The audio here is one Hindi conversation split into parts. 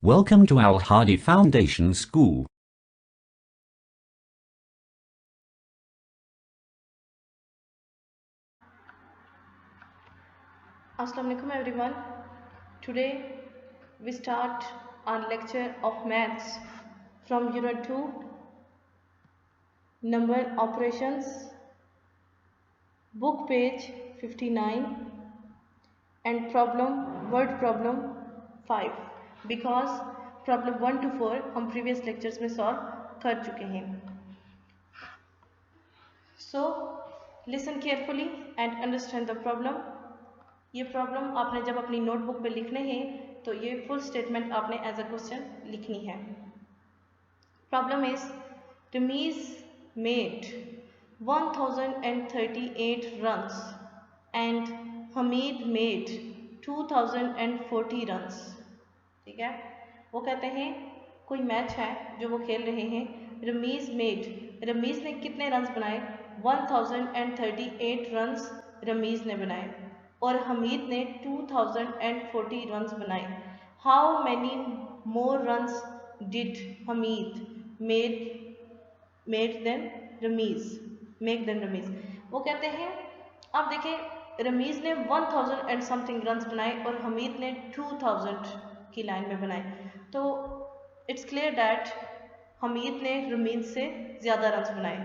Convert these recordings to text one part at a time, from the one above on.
Welcome to Al Hadi Foundation School. Assalamu alaikum everyone. Today we start our lecture of maths from unit 2, number operations, book page 59 and word problem 5 because problem 1 to 4 हम previous lectures में solve कर चुके हैं. So listen carefully and understand the problem. ये प्रॉब्लम आपने जब अपनी नोटबुक पे लिखने हैं तो ये फुल स्टेटमेंट आपने एज अ क्वेश्चन लिखनी है. Problem is Ramiz made 1038 runs and Hamid made 2040 runs. ठीक है, वो कहते हैं कोई मैच है जो वो खेल रहे हैं. रमीज ने कितने रन्स बनाए? 1038 रन्स रमीज ने बनाए और हमीद ने 2040 रन्स बनाए. How many more runs did Hamid make than Ramiz. वो कहते हैं, अब देखें, रमीज ने 1000 एंड समथिंग रन्स बनाए और हमीद ने 2000 की लाइन में बनाए. तो इट्स क्लियर डैट हमीद ने रमीज से ज़्यादा रन्स बनाए.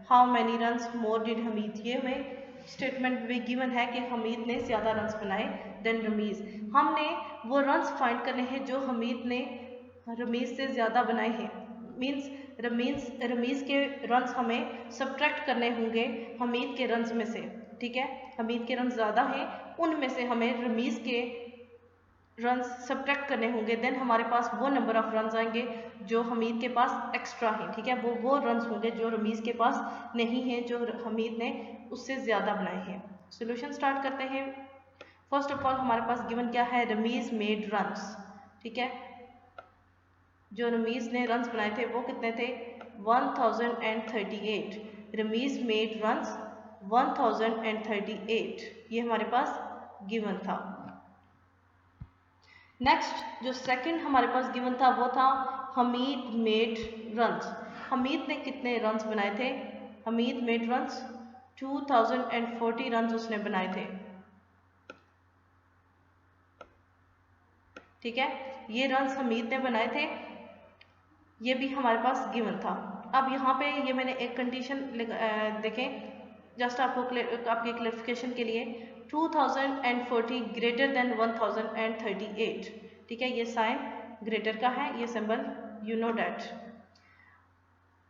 How many runs more did Hamid, ये हमें स्टेटमेंट भी गिवन है कि हमीद ने ज़्यादा रन्स बनाए देन रमीज़. हमने वो रन्स फाइंड करने हैं जो हमीद ने रमीज़ से ज़्यादा बनाए हैं. मीन्स रमीज़ के रन्स हमें सब्ट्रैक्ट करने होंगे हमीद के रन्स में से. ठीक है, हमीद के रन्स ज़्यादा हैं, उनमें से हमें रमीज़ के रन्स सब्ट्रैक्ट करने होंगे. देन हमारे पास वो नंबर ऑफ रन्स आएंगे जो हमीद के पास एक्स्ट्रा हैं. ठीक है, वो रन्स होंगे जो रमीज़ के पास नहीं हैं, जो हमीद ने उससे ज़्यादा बनाए हैं. सोल्यूशन स्टार्ट करते हैं. फर्स्ट ऑफ ऑल हमारे पास गिवन क्या है? Ramiz made runs. ठीक है, जो रमीज़ ने रन्स बनाए थे वो कितने थे? 1038. रमीज़ मेड रन्स 1038, ये हमारे पास गिवन था. नेक्स्ट जो सेकंड हमारे पास गिवन था वो था हमीद मेड रन्स. हमीद ने कितने रन्स बनाए थे? हमीद मेड रन्स 2040 रन्स उसने बनाए थे. ठीक है, ये रन्स हमीद ने बनाए थे, ये भी हमारे पास गिवन था. अब यहाँ पे ये मैंने एक कंडीशन देखें जस्ट आपके क्लैरिफिकेशन के लिए. 2040 ग्रेटर देन 1038. ठीक है, ये साइन ग्रेटर का है, ये सिंबल यू नो डैट.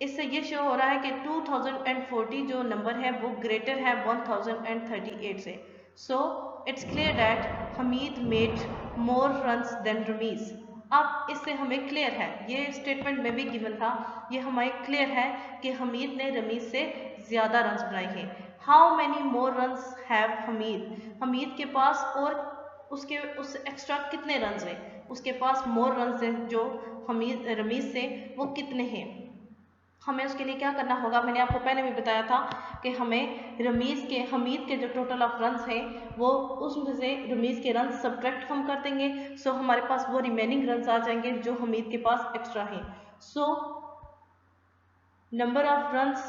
इससे ये शो हो रहा है कि 2040 जो नंबर है वो ग्रेटर है 1038 से. So it's clear that Hamid made more runs than Ramiz. अब इससे हमें क्लियर है, ये स्टेटमेंट में भी गिवन था, ये हमें क्लियर है कि हमीद ने रमीज़ से ज़्यादा रन्स बनाए हैं. How many more runs have Hamid? Hamid के पास और उस एक्स्ट्रा कितने रन्स हैं? उसके पास मोर रन्स हैं जो रमीज़ से, वो कितने हैं? हमें उसके लिए क्या करना होगा? मैंने आपको पहले भी बताया था कि हमें हमीद के जो टोटल ऑफ रन्स हैं वो उसमें से रमीज़ के रन्स सब्ट्रैक्ट हम कर देंगे. सो हमारे पास वो रिमेनिंग रन्स आ जाएंगे जो हमीद के पास एक्स्ट्रा हैं. So number of runs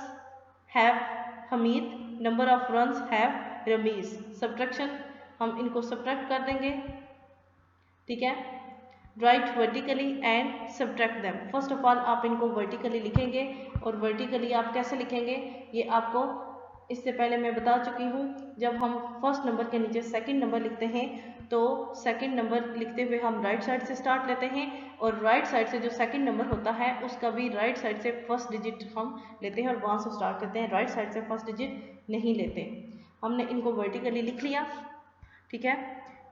have Hamid, number of runs have Ramiz. Subtraction, हम इनको सब्ट्रैक्ट कर देंगे. ठीक है, right vertically and subtract them. First of all आप इनको वर्टिकली लिखेंगे और वर्टिकली आप कैसे लिखेंगे ये आपको इससे पहले मैं बता चुकी हूँ. जब हम फर्स्ट नंबर के नीचे सेकंड नंबर लिखते हैं तो सेकंड नंबर लिखते हुए हम राइट साइड से स्टार्ट लेते हैं और राइट साइड से जो सेकंड नंबर होता है उसका भी राइट साइड से फर्स्ट डिजिट हम लेते हैं और वहाँ से स्टार्ट करते हैं. राइट साइड से फर्स्ट डिजिट नहीं लेते. हमने इनको वर्टिकली लिख लिया. ठीक है,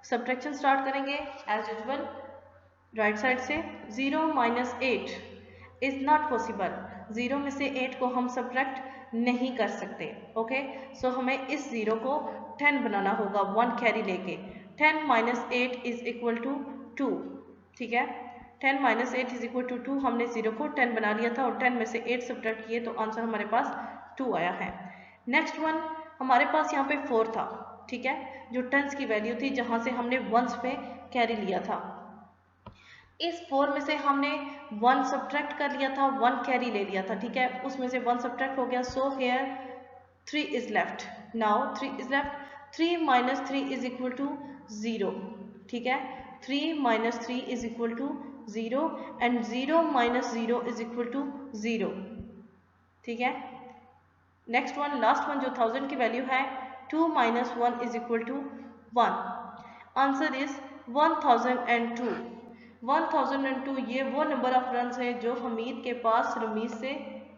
सब्ट्रैक्शन स्टार्ट करेंगे एज यूजुअल राइट साइड से. 0 - 8 इज़ नॉट पॉसिबल. 0 में से 8 को हम सब्ट्रैक्ट नहीं कर सकते. ओके, सो हमें इस 0 को 10 बनाना होगा 1 कैरी लेके. 10 - 8 इज इक्वल टू 2. ठीक है, 10 - 8 इज इक्वल टू 2. हमने 0 को 10 बना लिया था और 10 में से 8 सब्ट्रैक्ट किए तो आंसर हमारे पास 2 आया है. नेक्स्ट वन हमारे पास यहाँ पे 4 था. ठीक है, जो टेंस की वैल्यू थी जहाँ से हमने वंस पे कैरी लिया था. इस 4 में से हमने 1 सब्ट्रैक्ट कर लिया था, 1 कैरी ले लिया था, ठीक है, उसमें से 1 सब्ट्रैक्ट हो गया, so here 3 is left. Now 3 is left, 3 minus 3 is equal to 0, ठीक है, 3 minus 3 is equal to 0 and 0 minus 0 is equal to 0, ठीक है। नेक्स्ट वन, लास्ट वन जो 1000 की वैल्यू है, 2 minus 1 is equal to 1। Answer is 1002। 1002 ये वो नंबर ऑफ रन है जो हमीद के पास रमीज से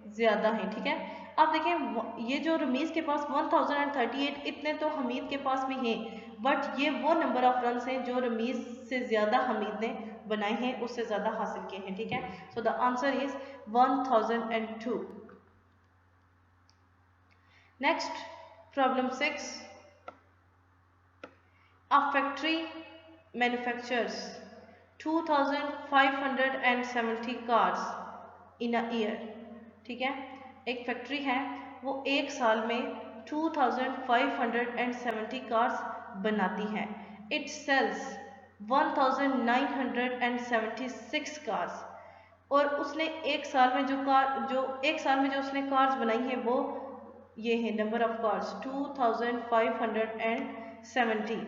ज़्यादा हैं, ठीक है। अब देखें ये जो रमीज के पास 1038 इतने तो हमीद के पास भी हैं, बट ये वो नंबर ऑफ रन हैं जो रमीज से ज़्यादा हमीद ने बनाए हैं, उससे ज़्यादा हासिल किए हैं, ठीक है। So the answer is 1002। Next, problem 6. A factory manufactures 2570 cars in a year, ठीक है। एक फैक्ट्री है, वो एक साल में 2570 कार्स बनाती है। It sells 1976 कार्स, और उसने एक साल में जो उसने कार्स बनाई हैं वो ये है नंबर ऑफ कार्स 2570,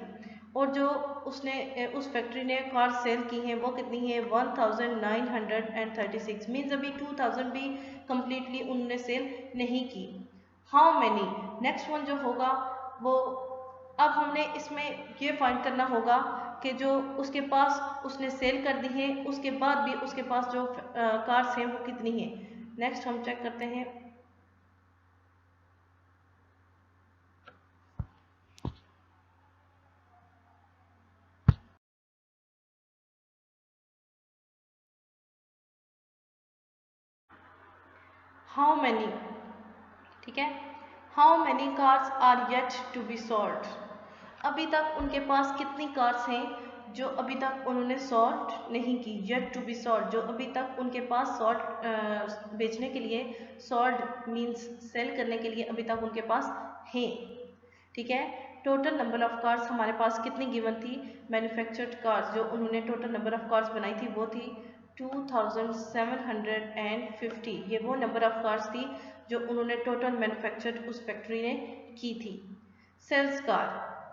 और जो उसने उस फैक्ट्री ने कार सेल की हैं वो कितनी है 1936, मीन्स अभी 2000 भी कम्प्लीटली उन्होंने सेल नहीं की। हाउ मैनी, नेक्स्ट वन जो होगा वो, अब हमने इसमें ये फाइंड करना होगा कि जो उसके पास उसने सेल कर दी है उसके बाद भी उसके पास जो कार्स हैं वो कितनी हैं। नेक्स्ट हम चेक करते हैं। हाउ मैनी, ठीक है, how many cars are yet to be sold, अभी तक उनके पास कितनी कार्स हैं जो अभी तक उन्होंने सॉल्ट नहीं की, येट टू बी सॉल्ड, जो अभी तक उनके पास सॉल्ट बेचने के लिए, सॉल्ट मीन्स सेल करने के लिए अभी तक उनके पास हैं, ठीक है। टोटल नंबर ऑफ कार्स हमारे पास कितनी गिवन थी, मैन्युफैक्चर्ड कार्स जो उन्होंने टोटल नंबर ऑफ कार्स बनाई थी वो थी 2750, ये वो नंबर ऑफ कार्स थी जो उन्होंने टोटल मैन्युफैक्चर्ड उस फैक्ट्री ने की थी। सेल्स कार,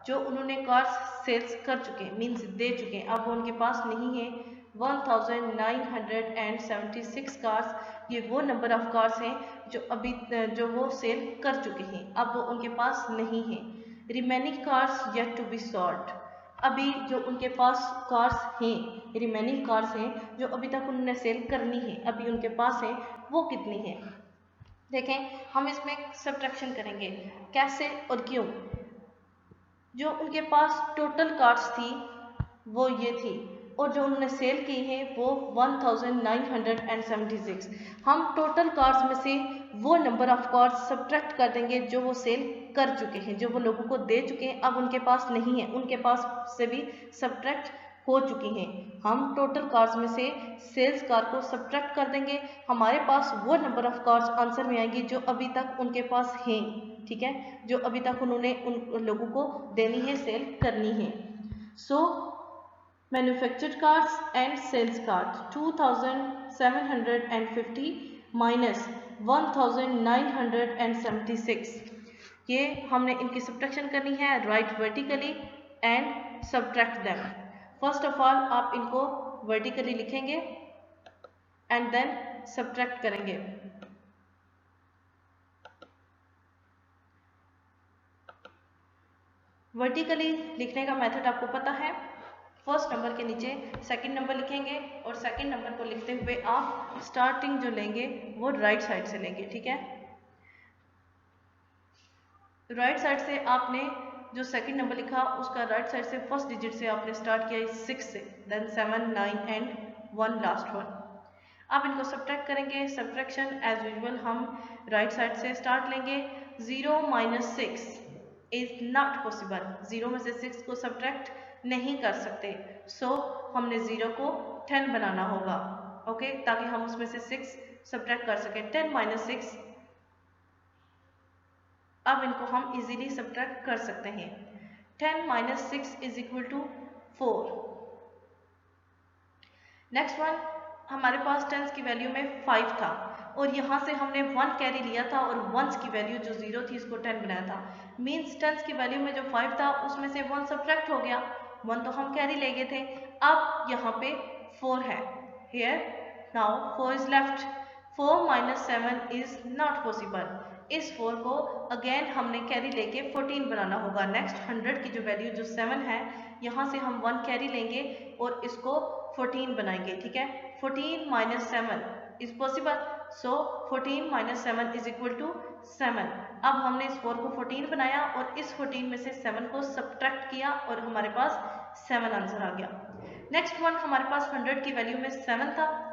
जो उन्होंने कार्स सेल्स कर चुके हैं मीन्स दे चुके हैं, अब वो उनके पास नहीं है 1976 कार्स, ये वो नंबर ऑफ कार्स हैं जो वो सेल कर चुके हैं, अब वो उनके पास नहीं है। Remaining cars yet to be sold, अभी जो उनके पास कार्स हैं, रिमेनिंग कार्स हैं जो अभी तक उन्होंने सेल करनी है, अभी उनके पास है, वो कितनी है। देखें हम इसमें सब्ट्रैक्शन करेंगे, कैसे और क्यों। जो उनके पास टोटल कार्ड्स थी वो ये थी, और जो उन्होंने सेल की है वो 1976, हम टोटल कार्ड्स में से वो नंबर ऑफ कार्ड्स सब्ट्रैक्ट कर देंगे जो वो सेल कर चुके हैं, जो वो लोगों को दे चुके हैं, अब उनके पास नहीं है, उनके पास से भी सब्ट्रैक्ट हो चुकी हैं। हम टोटल कार्ड्स में से सेल्स कार को सब्ट्रैक्ट कर देंगे, हमारे पास वो नंबर ऑफ कार्ड्स आंसर में आएंगी जो अभी तक उनके पास हैं, ठीक है, जो अभी तक उन्होंने उन लोगों को देनी है, सेल करनी है। So manufactured cars and sales cars 2750 minus 1976, ये हमने इनकी सब्ट्रैक्शन करनी है, right vertically and subtract them. First of all आप इनको वर्टिकली लिखेंगे एंड देन सब्ट्रैक्ट करेंगे। वर्टिकली लिखने का मेथड आपको पता है, फर्स्ट नंबर के नीचे सेकंड नंबर लिखेंगे और सेकंड नंबर को लिखते हुए आप स्टार्टिंग जो लेंगे वो राइट साइड से लेंगे, ठीक है। राइट साइड से आपने जो सेकंड नंबर लिखा उसका राइट साइड से फर्स्ट डिजिट से आपने स्टार्ट किया 6 से, देन 7 9 एंड 1 लास्ट वन। अब इनको सब्ट्रैक्ट करेंगे, सब्ट्रैक्शन एज यूजुअल हम राइट साइड से स्टार्ट लेंगे। 0 माइनस 6 इज नॉट पॉसिबल, 0 में से 6 को सब्ट्रैक्ट नहीं कर सकते, सो हमने 0 को 10 बनाना होगा, ओके, ताकि हम उसमें से 6 सब्ट्रैक्ट कर सकें। 10 माइनस 6, अब इनको हम इजीली सब्ट्रैक्ट कर सकते हैं। 10 minus 6 is equal to 4। Next one, हमारे पास टेंस की वैल्यू में 5 था और यहाँ से हमने 1 कैरी लिया था और वंस की वैल्यू जो 0 थी इसको 10 बनाया था। मीन्स टेंस की वैल्यू में जो 5 था उसमें से 1 सब्ट्रैक्ट हो गया, 1 तो हम कैरी ले गए थे। अब यहाँ पे 4 है, here now 4 is left, 4 minus 7 is not possible. इस 4 को अगेन हमने कैरी लेके 14 बनाना होगा। नेक्स्ट 100 की जो वैल्यू जो 7 है, यहाँ से हम 1 कैरी लेंगे और इसको 14 बनाएंगे, ठीक है। 14 minus 7 is possible, so 14 minus 7 is equal to 7। अब हमने इस 4 को 14 बनाया और इस 14 में से 7 को सब्ट्रैक्ट किया और हमारे पास 7 आंसर आ गया। नेक्स्ट वन, हमारे पास 100 की वैल्यू में 7 था।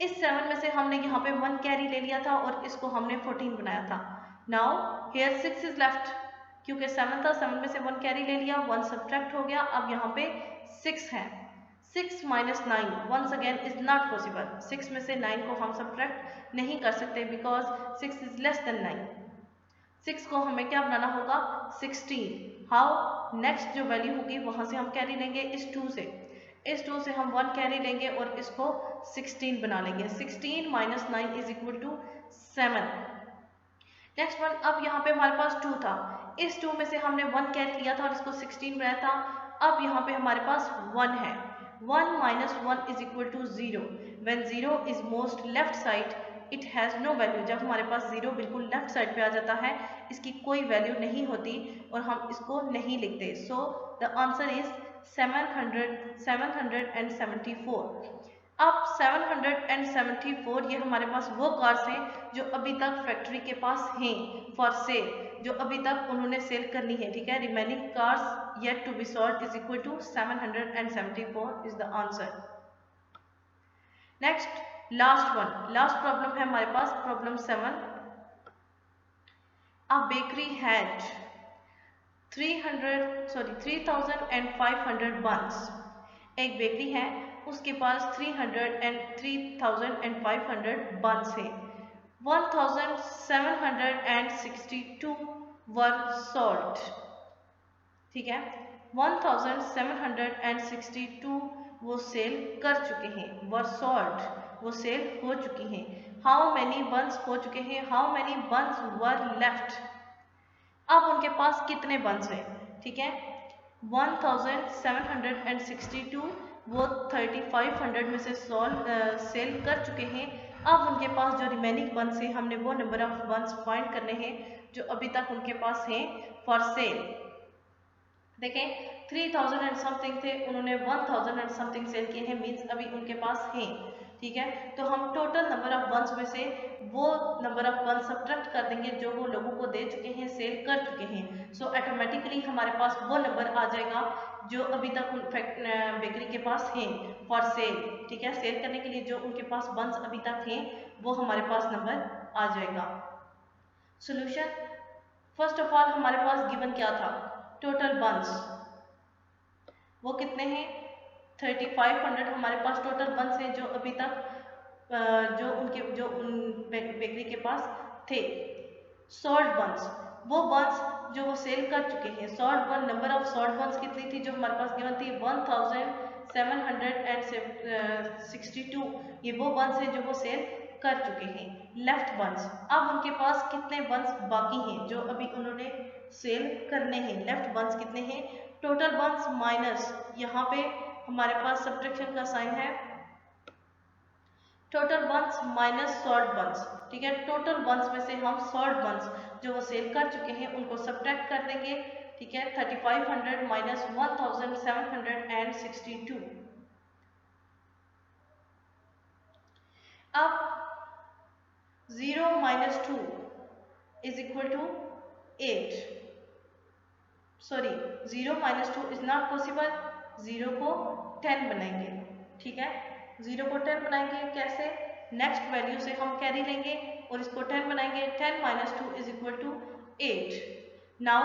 इस 7 में से हमने यहाँ पे 1 कैरी ले लिया था और इसको हमने 14 बनाया था। नाउ हेयर 6 इज लेफ्ट, क्योंकि 7 था, 7 में से 1 कैरी ले लिया, 1 सब्ट्रैक्ट हो गया, अब यहाँ पे 6 है। 6 minus 9 once again is not possible. 6 में से 9 को हम सब्ट्रैक्ट नहीं कर सकते बिकॉज 6 इज लेस देन 9। 6 को हमें क्या बनाना होगा, 16। हाउ, नेक्स्ट जो वैल्यू होगी वहां से हम कैरी लेंगे इस 2 से, इस 2 से हम 1 कैरी लेंगे और इसको 16 बना लेंगे। 16 minus 9 is equal to 7। Next one, अब यहाँ पे हमारे पास 2 था, इस 2 में से हमने 1 कैरी लिया था और इसको 16 बनाया था। अब यहाँ पे हमारे पास 1 है, 1 minus 1 is equal to 0। When 0 is most left side it has no value. जब हमारे पास 0 बिल्कुल लेफ्ट साइड पे आ जाता है, इसकी कोई वैल्यू नहीं होती और हम इसको नहीं लिखते। So the answer is 774। अब 774 ये हमारे पास वो कार्स हैं जो अभी तक फैक्ट्री के पास हैं फॉर सेल, जो अभी तक उन्होंने सेल करनी है, ठीक है। Remaining cars yet to be sold is equal to 774 is the answer. Next last one, last problem है हमारे पास, problem 7। A bakery had 3,500 buns. एक बेकरी है, उसके पास 3,500 बंस है। 1,762 वर सोल्ड, ठीक है। 1,762 वो सेल कर चुके हैं, वर सोल्ड वो सेल हो चुकी हैं। हाउ मैनी बंस हो चुके हैं, how many buns were left. अब उनके पास कितने बंस हैं, ठीक है। 1,762 वो 3,500 में से सेल कर चुके हैं। अब उनके पास जो रिमेनिंग बंस है, हमने वो नंबर ऑफ बंस फाइंड करने हैं जो अभी तक उनके पास हैं फॉर सेल। देखें 3,000 एंड समथिंग थे, उन्होंने 1,000 एंड समथिंग सेल किए हैं, मीन्स अभी उनके पास हैं, ठीक है। तो हम टोटल नंबर ऑफ बंस में से वो नंबर ऑफ बंस सब्ट्रैक्ट कर देंगे जो वो लोगों को दे चुके हैं, सेल कर चुके हैं। सो ऑटोमेटिकली हमारे पास वो नंबर आ जाएगा जो अभी तक बेकरी के पास हैं फॉर सेल, ठीक है। सेल करने के लिए जो उनके पास बंस अभी तक हैं वो हमारे पास नंबर आ जाएगा। सोल्यूशन, फर्स्ट ऑफ ऑल हमारे पास गिवन क्या था, टोटल बंस वो कितने हैं, 3,500 हमारे पास टोटल बंस हैं जो अभी तक जो उन बेकरी के पास थे। सॉल्ट बंस, वो बंस जो वो सेल कर चुके हैं। सॉल्ट बन, नंबर ऑफ सॉल्ट बंस कितनी थी जो हमारे पास गिवन थी, 1,762। ये वो बंस है जो वो सेल कर चुके हैं। लेफ्ट बंस, अब उनके पास कितने बंस बाकी हैं जो अभी उन्होंने सेल करने हैं। लेफ्ट बंस कितने हैं, टोटल बंस माइनस, यहाँ पे हमारे पास सब्ट्रैक्शन का साइन है, टोटल बंस माइनस सॉल्ट बंस, ठीक है। टोटल बंस में से हम सॉल्ट बंस जो वो सेल कर चुके हैं उनको सब्ट्रैक्ट कर देंगे, ठीक है। 3,500 माइनस 1,762। अब 0 minus 2 is equal to 8। Sorry, 0 minus 2 is not possible. 0 को 10 बनाएंगे, ठीक है। 0 को 10 बनाएंगे कैसे, नेक्स्ट वैल्यू से हम कैरी लेंगे और इसको 10 बनाएंगे। 10 minus 2 is equal to 8। Now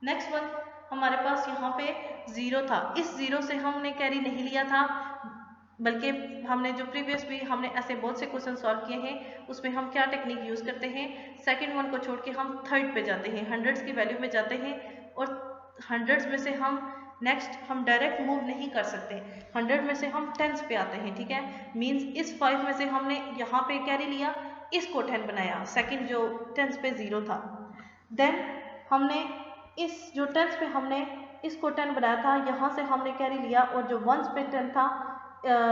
next one, हमारे पास यहाँ पे 0 था, इस 0 से हमने कैरी नहीं लिया था, बल्कि हमने जो प्रीवियस भी हमने ऐसे बहुत से क्वेश्चन सॉल्व किए हैं उसमें हम क्या टेक्निक यूज़ करते हैं, सेकंड वन को छोड़ के हम थर्ड पे जाते हैं, हंड्रेड्स की वैल्यू में जाते हैं और हंड्रेड्स में से हम नेक्स्ट हम डायरेक्ट मूव नहीं कर सकते, 100 में से हम टेंस पे आते हैं, ठीक है। मीन्स इस 5 में से हमने यहाँ पे कैरी लिया, इसको 10 बनाया, सेकंड जो टेंस पे 0 था। देन हमने इस जो टेंस पे हमने इसको 10 बनाया था, यहाँ से हमने कैरी लिया और जो वंस पे 10 था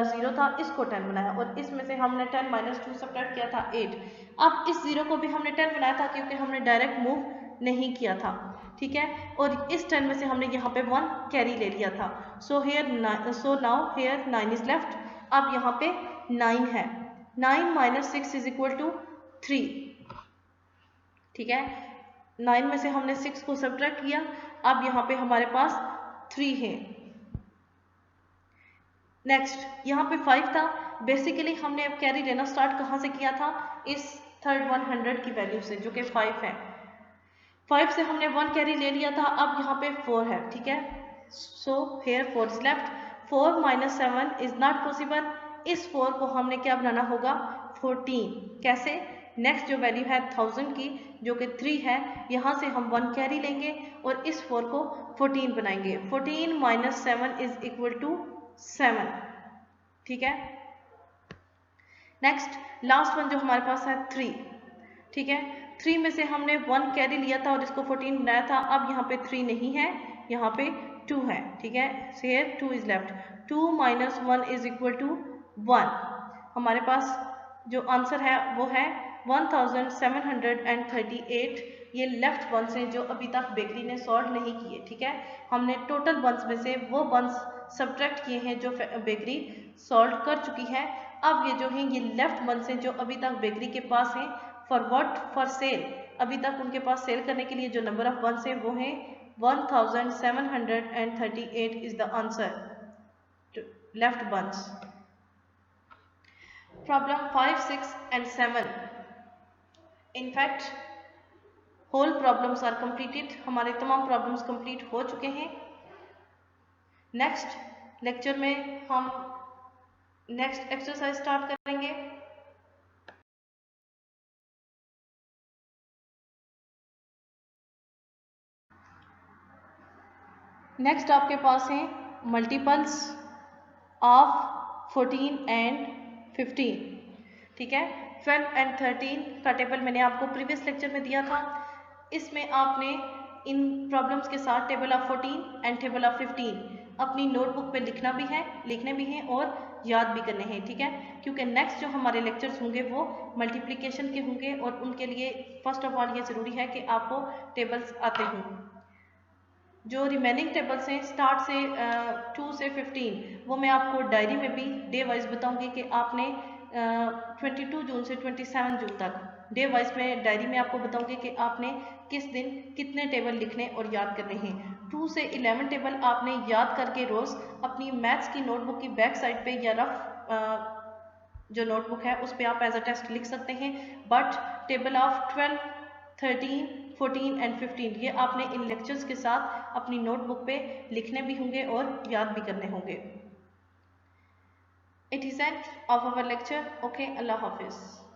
0 था, इसको 10 बनाया और इसमें से हमने 10 माइनस 2 सब्ट्रैक्ट किया था 8। अब इस 0 को भी हमने 10 बनाया था क्योंकि हमने डायरेक्ट मूव नहीं किया था, ठीक है। और इस 10 में से हमने यहाँ पे 1 कैरी ले लिया था। So now here 9 is left. अब यहाँ पे 9 है, 9 माइनस 6 इज इक्वल टू 3, ठीक है। 9 में से हमने 6 को सब्ट्रैक्ट किया, अब यहाँ पे हमारे पास 3 है। नेक्स्ट यहाँ पे 5 था, बेसिकली हमने अब कैरी लेना स्टार्ट कहाँ से किया था, इस थर्ड 100 की वैल्यू से जो कि 5 है। 5 से हमने 1 कैरी ले लिया था, अब यहाँ पे 4 है, ठीक है। So here 4 is left. 4 minus 7 is not possible, इस 4 को हमने क्या बनाना होगा, 14। कैसे, नेक्स्ट जो वैल्यू है 1000 की जो कि 3 है, यहाँ से हम 1 कैरी लेंगे और इस 4 को 14 बनाएंगे। 14 माइनस 7 इज इक्वल टू 7, ठीक है। नेक्स्ट लास्ट वन जो हमारे पास है 3, ठीक है। 3 में से हमने 1 कैरी लिया था और इसको 14 बनाया था, अब यहाँ पे 3 नहीं है, यहाँ पे 2 है, ठीक है। Here 2 is left. 2 minus 1 is equal to 1। हमारे पास जो आंसर है वो है 1738। ये लेफ्ट बंस हैं जो अभी तक बेकरी ने सॉल्व नहीं किए, ठीक है। हमने टोटल बंस में से वो बंस सब्ट्रैक्ट किए हैं जो बेकरी सॉल्व कर चुकी है। अब ये जो हैं ये लेफ्ट बंस हैं जो अभी तक बेकरी के पास हैं। फॉर व्हाट, फॉर सेल, अभी तक उनके पास सेल करने के लिए जो नंबर ऑफ बंस हैं वो हैं 1738 is the answer left buns. Problem 5, 6 and 7। In fact whole problems are completed, हमारे तमाम प्रॉब्लम्स कंप्लीट हो चुके हैं। नेक्स्ट लेक्चर में हम नेक्स्ट एक्सरसाइज स्टार्ट करेंगे। नेक्स्ट आपके पास हैं मल्टीपल्स ऑफ 14 एंड 15, ठीक है। 12 एंड 13 का टेबल मैंने आपको प्रीवियस लेक्चर में दिया था। इसमें आपने इन प्रॉब्लम्स के साथ table of 14 and table of 15 अपनी नोटबुक पे लिखना भी है, लिखने भी हैं और याद भी करने हैं, ठीक है। क्योंकि नेक्स्ट जो हमारे लेक्चर्स होंगे वो मल्टीप्लिकेशन के होंगे और उनके लिए फर्स्ट ऑफ ऑल ये ज़रूरी है कि आपको टेबल्स आते हों। जो रिमेनिंग टेबल्स हैं स्टार्ट से 2 से 15 वो मैं आपको डायरी में भी डे वाइज बताऊंगी कि आपने 22 जून से 27 जून तक डे वाइज में डायरी में आपको बताऊंगी कि आपने किस दिन कितने टेबल लिखने और याद करने हैं। 2 से 11 टेबल आपने याद करके रोज़ अपनी मैथ्स की नोटबुक की बैक साइड पे या रफ जो नोटबुक है उस पर आप एज अ टेस्ट लिख सकते हैं। बट टेबल ऑफ 12, 13, 14 एंड 15 ये आपने इन लेक्चर्स के साथ अपनी नोटबुक पे लिखने भी होंगे और याद भी करने होंगे। It is end of our lecture. Okay, अल्लाह हाफिज़।